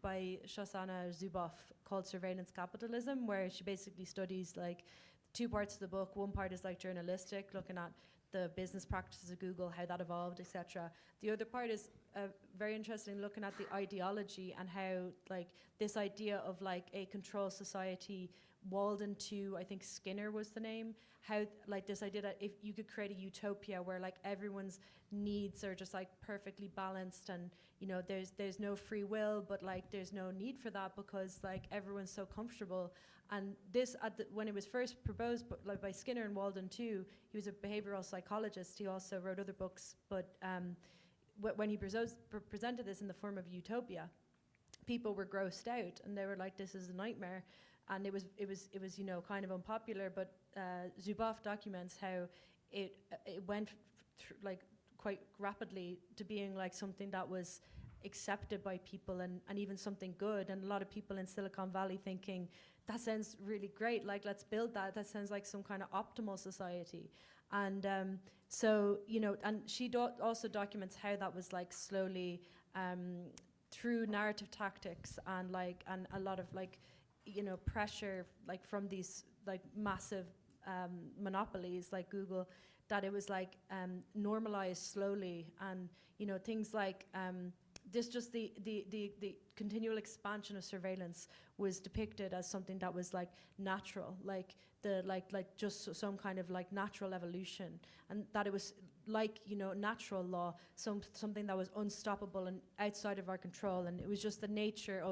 Speaker 4: by Shoshana Zuboff called Surveillance Capitalism, where she basically studies like two parts of the book. One part is like journalistic, looking at the business practices of Google, how that evolved, etc. The other part is very interesting, looking at the ideology and how like this idea of like a control society, Walden 2, I think Skinner was the name, how like this idea that if you could create a utopia where like everyone's needs are just like perfectly balanced, and you know there's no free will, but like there's no need for that because like everyone's so comfortable. And this when it was first proposed like by Skinner and Walden 2, he was a behavioral psychologist. He also wrote other books, but when he presented this in the form of utopia, people were grossed out and they were like, this is a nightmare. And it was you know kind of unpopular, but Zuboff documents how it went like quite rapidly to being like something that was accepted by people and even something good. And a lot of people in Silicon Valley thinking, that sounds really great, like let's build that. That sounds like some kind of optimal society. And so, you know, and she also documents how that was like slowly through narrative tactics and like and a lot of like, you know, pressure like from these like massive monopolies like Google, that it was like normalized slowly. And you know, things like this, just the continual expansion of surveillance was depicted as something that was like natural, like the like just some kind of like natural evolution, and that it was like, you know, natural law, something that was unstoppable and outside of our control. And it was just the nature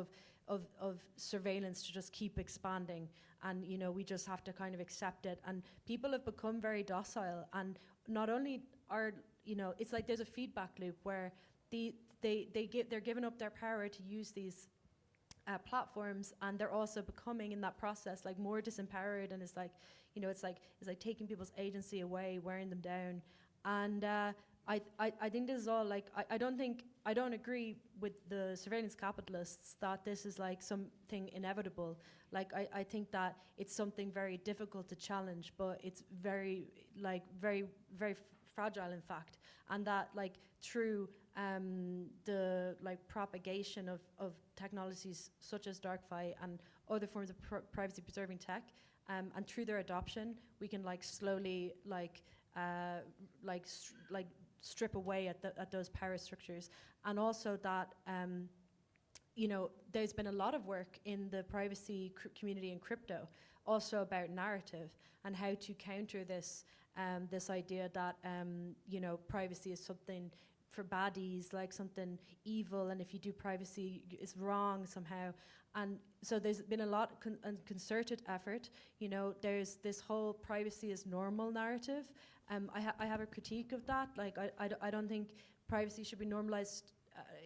Speaker 4: of surveillance to just keep expanding, and you know, we just have to kind of accept it. And people have become very docile, and not only are, you know, it's like there's a feedback loop where they're giving up their power to use these platforms, and they're also becoming in that process like more disempowered, and it's like, you know, it's like taking people's agency away, wearing them down. And I think this is all like, I don't agree with the surveillance capitalists that this is like something inevitable. Like I think that it's something very difficult to challenge, but it's very fragile in fact, and that like through the like propagation of technologies such as DarkFi and other forms of privacy preserving tech, and through their adoption, we can like slowly strip away at those power structures. And also that you know, there's been a lot of work in the privacy community in crypto also about narrative and how to counter this this idea that you know, privacy is something for baddies, like something evil, and if you do privacy, it's wrong somehow. And so there's been a lot concerted effort. You know, there's this whole privacy is normal narrative. I have a critique of that. Like, I don't think privacy should be normalized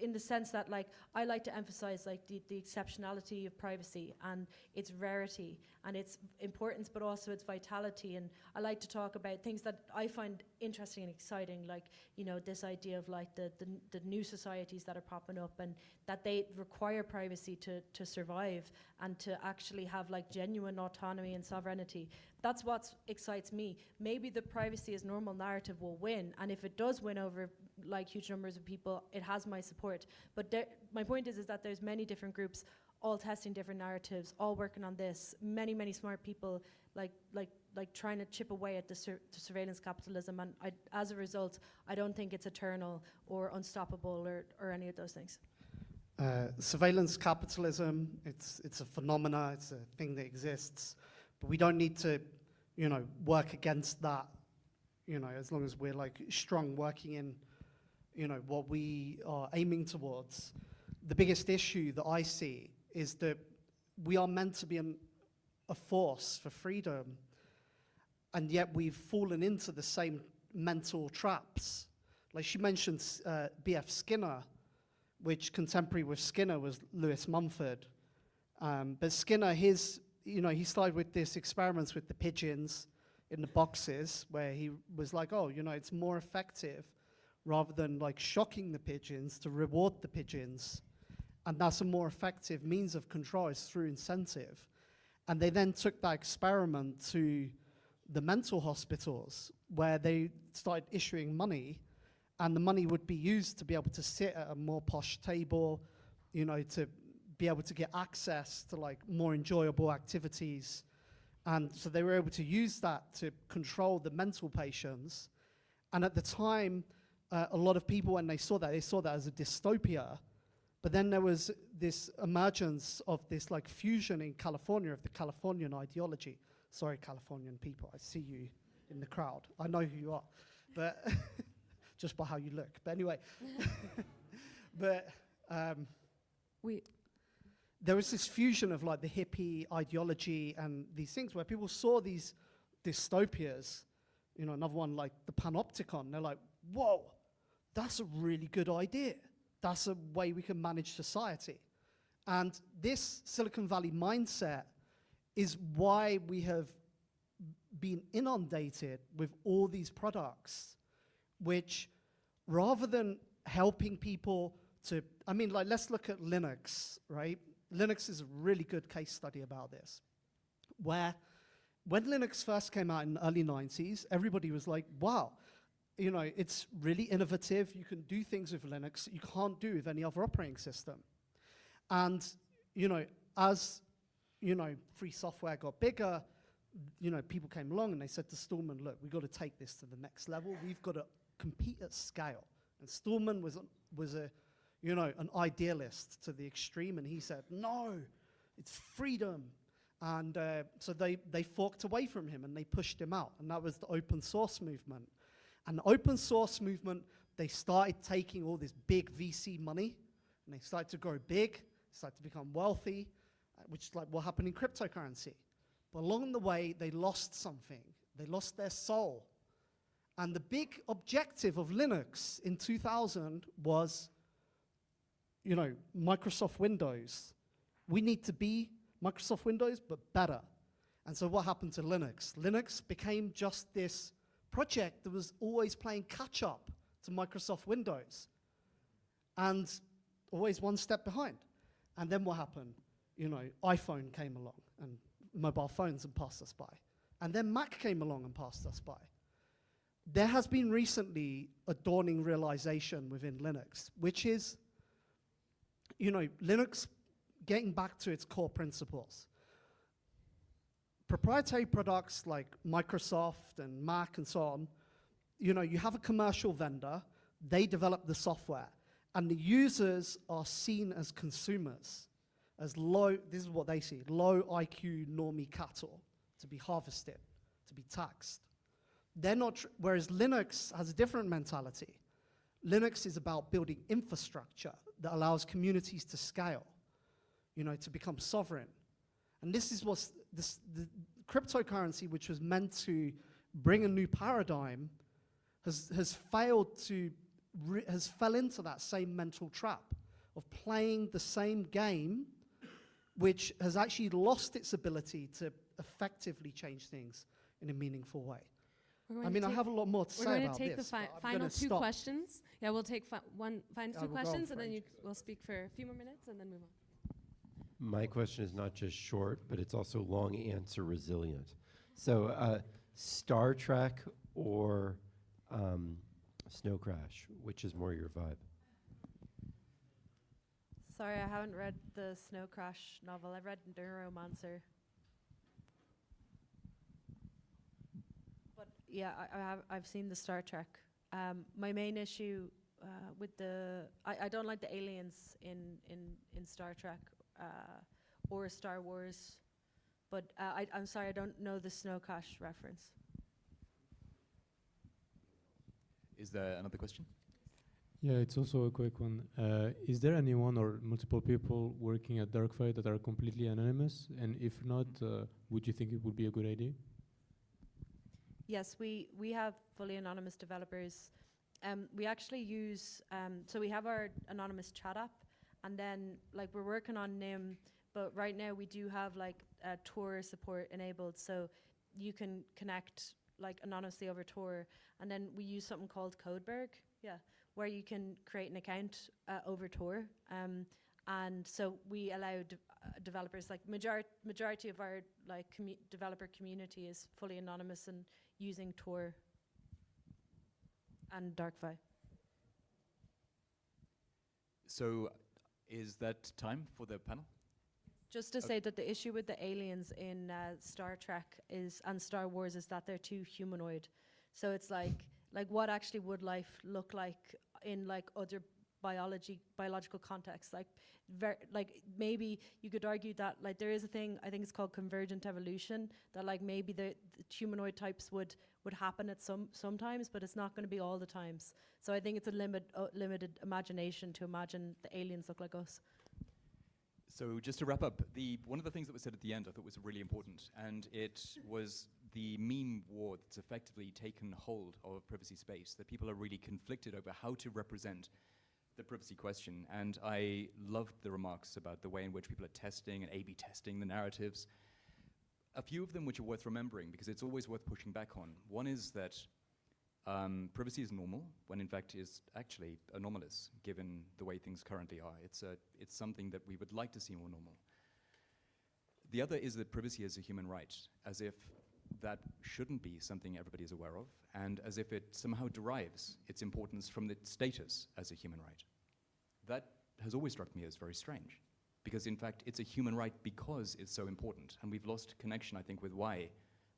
Speaker 4: in the sense that, like, I like to emphasize like the exceptionality of privacy and its rarity and its importance, but also its vitality. And I like to talk about things that I find interesting and exciting, like, you know, this idea of like the new societies that are popping up and that they require privacy to survive and to actually have like genuine autonomy and sovereignty. That's what excites me. Maybe the privacy as normal narrative will win, and if it does win over like huge numbers of people, it has my support. But my point is that there's many different groups all testing different narratives, all working on this, many smart people like trying to chip away at the surveillance capitalism, and as a result, I don't think it's eternal or unstoppable or any of those things.
Speaker 1: Surveillance capitalism, it's a phenomena, it's a thing that exists, but we don't need to, you know, work against that, you know, as long as we're like strong working in, you know, what we are aiming towards. The biggest issue that I see is that we are meant to be a force for freedom, and yet we've fallen into the same mental traps. Like she mentioned B.F. Skinner, which contemporary with Skinner was Lewis Mumford. But Skinner, you know, he started with this experiments with the pigeons in the boxes where he was like, oh, you know, it's more effective rather than like shocking the pigeons to reward the pigeons. And that's a more effective means of control, is through incentive. And they then took that experiment to the mental hospitals where they started issuing money, and the money would be used to be able to sit at a more posh table, you know, to be able to get access to like more enjoyable activities. And so they were able to use that to control the mental patients. And at the time, a lot of people, when they saw that as a dystopia. But then there was this emergence of this like fusion in California of the Californian ideology. Sorry, Californian people, I see you in the crowd. I know who you are, but just by how you look. But anyway, but there was this fusion of like the hippie ideology and these things where people saw these dystopias, you know, another one like the Panopticon. They're like, whoa, that's a really good idea. That's a way we can manage society. And this Silicon Valley mindset is why we have been inundated with all these products, which rather than helping people to, I mean, like, let's look at Linux, right? Linux is a really good case study about this, where when Linux first came out in the early 90s, everybody was like, wow, you know, it's really innovative. You can do things with Linux that you can't do with any other operating system. And, you know, as, you know, free software got bigger, you know, people came along and they said to Stallman, look, we've got to take this to the next level. We've got to compete at scale. And Stallman was a, you know, an idealist to the extreme, and he said, no, it's freedom. And so they forked away from him and they pushed him out. And that was the open source movement. And the open source movement, they started taking all this big VC money, and they started to grow big, started to become wealthy, which is like what happened in cryptocurrency. But along the way, they lost something. They lost their soul. And the big objective of Linux in 2000 was, you know, Microsoft Windows. We need to be Microsoft Windows, but better. And so what happened to Linux? Linux became just this project that was always playing catch up to Microsoft Windows, and always one step behind. And then what happened? You know, iPhone came along and mobile phones and passed us by. And then Mac came along and passed us by. There has been recently a dawning realization within Linux, which is, you know, Linux getting back to its core principles. Proprietary products like Microsoft and Mac and so on, you know, you have a commercial vendor, they develop the software, and the users are seen as consumers, as low, this is what they see, low IQ normie cattle to be harvested, to be taxed. They're not, whereas Linux has a different mentality. Linux is about building infrastructure that allows communities to scale, you know, to become sovereign. And this is what's, the cryptocurrency, which was meant to bring a new paradigm, has failed to, has fell into that same mental trap of playing the same game, which has actually lost its ability to effectively change things in a meaningful way. I mean, I have a lot more to say about this.
Speaker 2: We're going to take the final two questions. Yeah, we'll take one final two questions, and then we'll speak for a few more minutes, and then move on.
Speaker 9: My question is not just short, but it's also long answer resilient. So Star Trek or Snow Crash, which is more your vibe?
Speaker 4: Sorry, I haven't read the Snow Crash novel. I've read Neuromancer. But yeah, I've seen the Star Trek. My main issue with I don't like the aliens in Star Trek or Star Wars. But I'm sorry, I don't know the Snow Crash reference.
Speaker 5: Is there another question?
Speaker 10: Yeah, it's also a quick one. Is there anyone or multiple people working at DarkFi that are completely anonymous? And if not, would you think it would be a good idea?
Speaker 4: Yes, we have fully anonymous developers. We actually use, so we have our anonymous chat app, and then like we're working on NIM, but right now we do have like Tor support enabled, so you can connect like anonymously over Tor, and then we use something called Codeberg, where you can create an account over Tor, and so we allow developers, like majority of our like developer community is fully anonymous and using Tor and DarkFi.
Speaker 5: So is that time for the panel?
Speaker 4: Just to say that the issue with the aliens in Star Trek and Star Wars is that they're too humanoid. So it's like what actually would life look like in like other biological contexts? Like maybe you could argue that like there is a thing, I think it's called convergent evolution, that like maybe the humanoid types would happen at sometimes, but it's not going to be all the times. So I think it's a limited imagination to imagine the aliens look like us.
Speaker 5: So just to wrap up, one of the things that was said at the end I thought was really important, and it was the meme war that's effectively taken hold of privacy space, that people are really conflicted over how to represent the privacy question. And I loved the remarks about the way in which people are testing and A/B testing the narratives. A few of them which are worth remembering, because it's always worth pushing back on. One is that privacy is normal, when in fact is actually anomalous, given the way things currently are. It's something that we would like to see more normal. The other is that privacy is a human right, as if that shouldn't be something everybody is aware of, and as if it somehow derives its importance from its status as a human right. That has always struck me as very strange, because in fact it's a human right because it's so important, and we've lost connection, I think, with why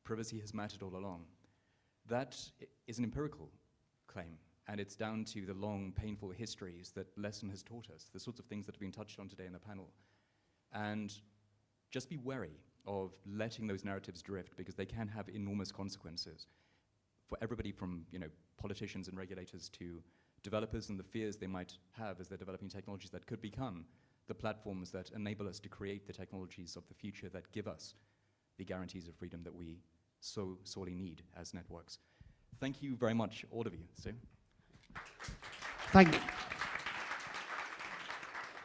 Speaker 5: privacy has mattered all along. That is an empirical claim, and it's down to the long, painful histories that lesson has taught us, the sorts of things that have been touched on today in the panel. And just be wary of letting those narratives drift, because they can have enormous consequences for everybody from, politicians and regulators to developers and the fears they might have as they're developing technologies that could become the platforms that enable us to create the technologies of the future that give us the guarantees of freedom that we so sorely need as networks. Thank you very much, all of you. Stu?
Speaker 1: Thank you.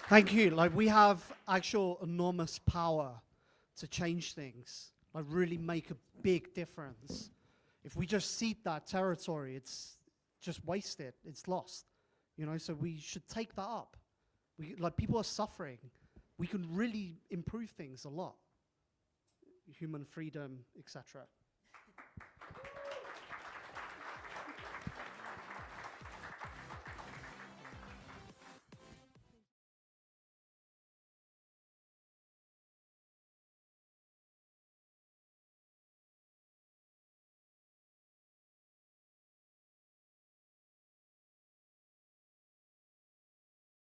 Speaker 1: Thank you. Like, we have actual enormous power to change things, like really make a big difference. If we just cede that territory, it's just wasted. It's lost. You know, so we should take that up. Like, people are suffering. We can really improve things a lot. Human freedom, etc.